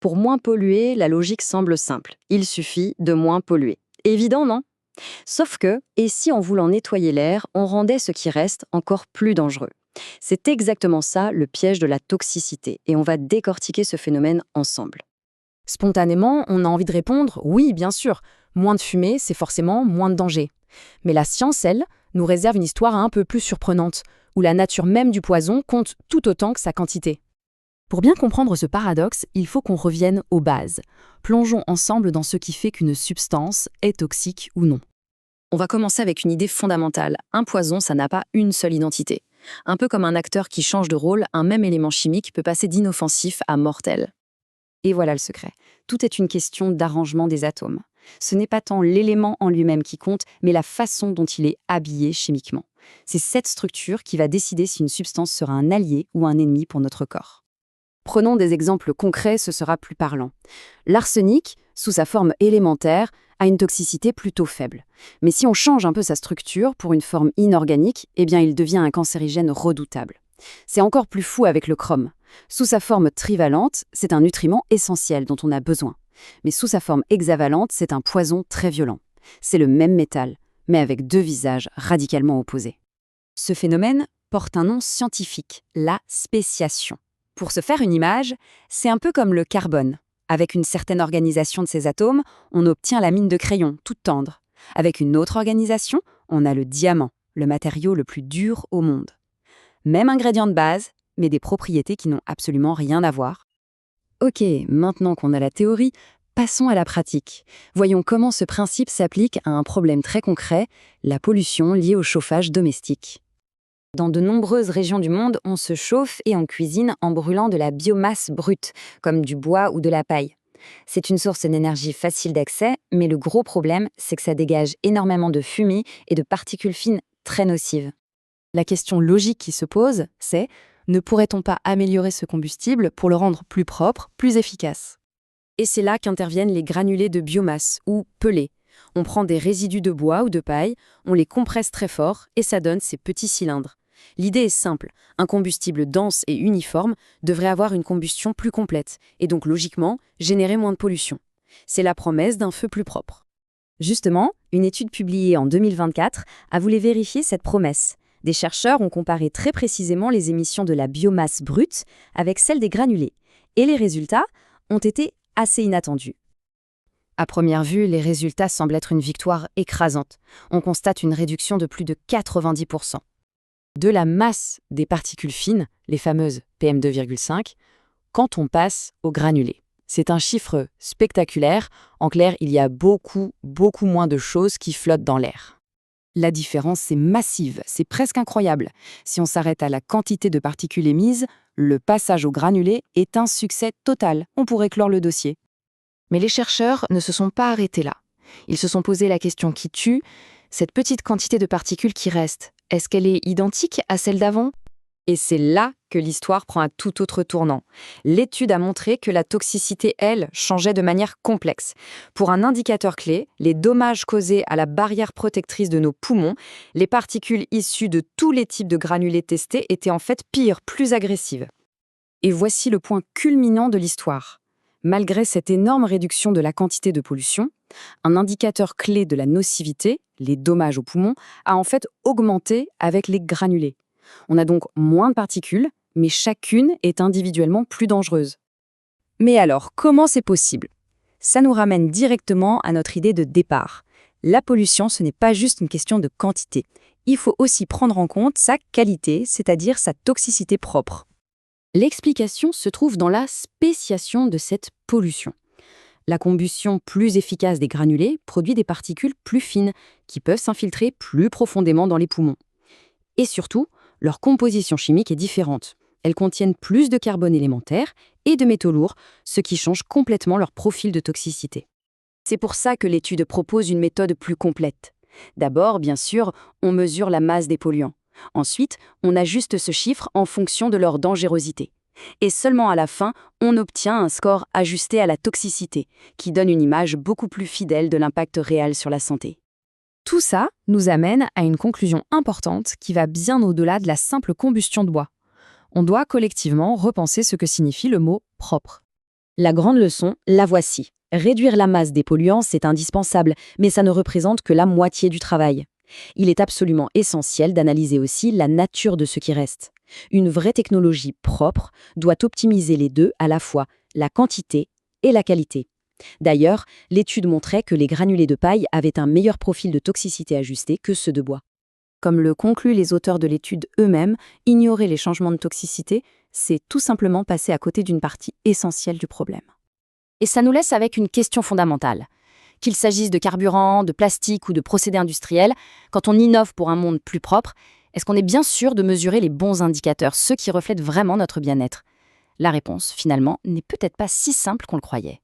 Pour moins polluer, la logique semble simple. Il suffit de moins polluer. Évident, non? Sauf que, et si en voulant nettoyer l'air, on rendait ce qui reste encore plus dangereux? C'est exactement ça le piège de la toxicité, et on va décortiquer ce phénomène ensemble. Spontanément, on a envie de répondre oui, bien sûr. Moins de fumée, c'est forcément moins de danger. Mais la science, elle, nous réserve une histoire un peu plus surprenante, où la nature même du poison compte tout autant que sa quantité. Pour bien comprendre ce paradoxe, il faut qu'on revienne aux bases. Plongeons ensemble dans ce qui fait qu'une substance est toxique ou non. On va commencer avec une idée fondamentale. Un poison, ça n'a pas une seule identité. Un peu comme un acteur qui change de rôle, un même élément chimique peut passer d'inoffensif à mortel. Et voilà le secret. Tout est une question d'arrangement des atomes. Ce n'est pas tant l'élément en lui-même qui compte, mais la façon dont il est habillé chimiquement. C'est cette structure qui va décider si une substance sera un allié ou un ennemi pour notre corps. Prenons des exemples concrets, ce sera plus parlant. L'arsenic, sous sa forme élémentaire, a une toxicité plutôt faible. Mais si on change un peu sa structure pour une forme inorganique, eh bien il devient un cancérigène redoutable. C'est encore plus fou avec le chrome. Sous sa forme trivalente, c'est un nutriment essentiel dont on a besoin. Mais sous sa forme hexavalente, c'est un poison très violent. C'est le même métal, mais avec deux visages radicalement opposés. Ce phénomène porte un nom scientifique, la spéciation. Pour se faire une image, c'est un peu comme le carbone. Avec une certaine organisation de ses atomes, on obtient la mine de crayon, toute tendre. Avec une autre organisation, on a le diamant, le matériau le plus dur au monde. Même ingrédient de base, mais des propriétés qui n'ont absolument rien à voir. Ok, maintenant qu'on a la théorie, passons à la pratique. Voyons comment ce principe s'applique à un problème très concret, la pollution liée au chauffage domestique. Dans de nombreuses régions du monde, on se chauffe et on cuisine en brûlant de la biomasse brute, comme du bois ou de la paille. C'est une source d'énergie facile d'accès, mais le gros problème, c'est que ça dégage énormément de fumée et de particules fines très nocives. La question logique qui se pose, c'est ne pourrait-on pas améliorer ce combustible pour le rendre plus propre, plus efficace? Et c'est là qu'interviennent les granulés de biomasse, ou pellets. On prend des résidus de bois ou de paille, on les compresse très fort et ça donne ces petits cylindres. L'idée est simple, un combustible dense et uniforme devrait avoir une combustion plus complète et donc logiquement générer moins de pollution. C'est la promesse d'un feu plus propre. Justement, une étude publiée en 2024 a voulu vérifier cette promesse. Des chercheurs ont comparé très précisément les émissions de la biomasse brute avec celles des granulés. Et les résultats ont été assez inattendus. À première vue, les résultats semblent être une victoire écrasante. On constate une réduction de plus de 90%. De la masse des particules fines, les fameuses PM2,5, quand on passe aux granulés. C'est un chiffre spectaculaire. En clair, il y a beaucoup moins de choses qui flottent dans l'air. La différence est massive, c'est presque incroyable. Si on s'arrête à la quantité de particules émises, le passage aux granulés est un succès total. On pourrait clore le dossier. Mais les chercheurs ne se sont pas arrêtés là. Ils se sont posé la question qui tue, cette petite quantité de particules qui reste, est-ce qu'elle est identique à celle d'avant? Et c'est là que l'histoire prend un tout autre tournant. L'étude a montré que la toxicité, elle, changeait de manière complexe. Pour un indicateur clé, les dommages causés à la barrière protectrice de nos poumons, les particules issues de tous les types de granulés testés étaient en fait pires, plus agressives. Et voici le point culminant de l'histoire. Malgré cette énorme réduction de la quantité de pollution, un indicateur clé de la nocivité, les dommages aux poumons, a en fait augmenté avec les granulés. On a donc moins de particules, mais chacune est individuellement plus dangereuse. Mais alors, comment c'est possible? Ça nous ramène directement à notre idée de départ. La pollution, ce n'est pas juste une question de quantité. Il faut aussi prendre en compte sa qualité, c'est-à-dire sa toxicité propre. L'explication se trouve dans la spéciation de cette pollution. La combustion plus efficace des granulés produit des particules plus fines qui peuvent s'infiltrer plus profondément dans les poumons. Et surtout, leur composition chimique est différente. Elles contiennent plus de carbone élémentaire et de métaux lourds, ce qui change complètement leur profil de toxicité. C'est pour ça que l'étude propose une méthode plus complète. D'abord, bien sûr, on mesure la masse des polluants. Ensuite, on ajuste ce chiffre en fonction de leur dangerosité. Et seulement à la fin, on obtient un score ajusté à la toxicité, qui donne une image beaucoup plus fidèle de l'impact réel sur la santé. Tout ça nous amène à une conclusion importante qui va bien au-delà de la simple combustion de bois. On doit collectivement repenser ce que signifie le mot « propre ». La grande leçon, la voici. Réduire la masse des polluants, c'est indispensable, mais ça ne représente que la moitié du travail. Il est absolument essentiel d'analyser aussi la nature de ce qui reste. Une vraie technologie propre doit optimiser les deux, à la fois la quantité et la qualité. D'ailleurs, l'étude montrait que les granulés de paille avaient un meilleur profil de toxicité ajusté que ceux de bois. Comme le concluent les auteurs de l'étude eux-mêmes, ignorer les changements de toxicité, c'est tout simplement passer à côté d'une partie essentielle du problème. Et ça nous laisse avec une question fondamentale. Qu'il s'agisse de carburant, de plastique ou de procédés industriels, quand on innove pour un monde plus propre, est-ce qu'on est bien sûr de mesurer les bons indicateurs, ceux qui reflètent vraiment notre bien-être ? La réponse, finalement, n'est peut-être pas si simple qu'on le croyait.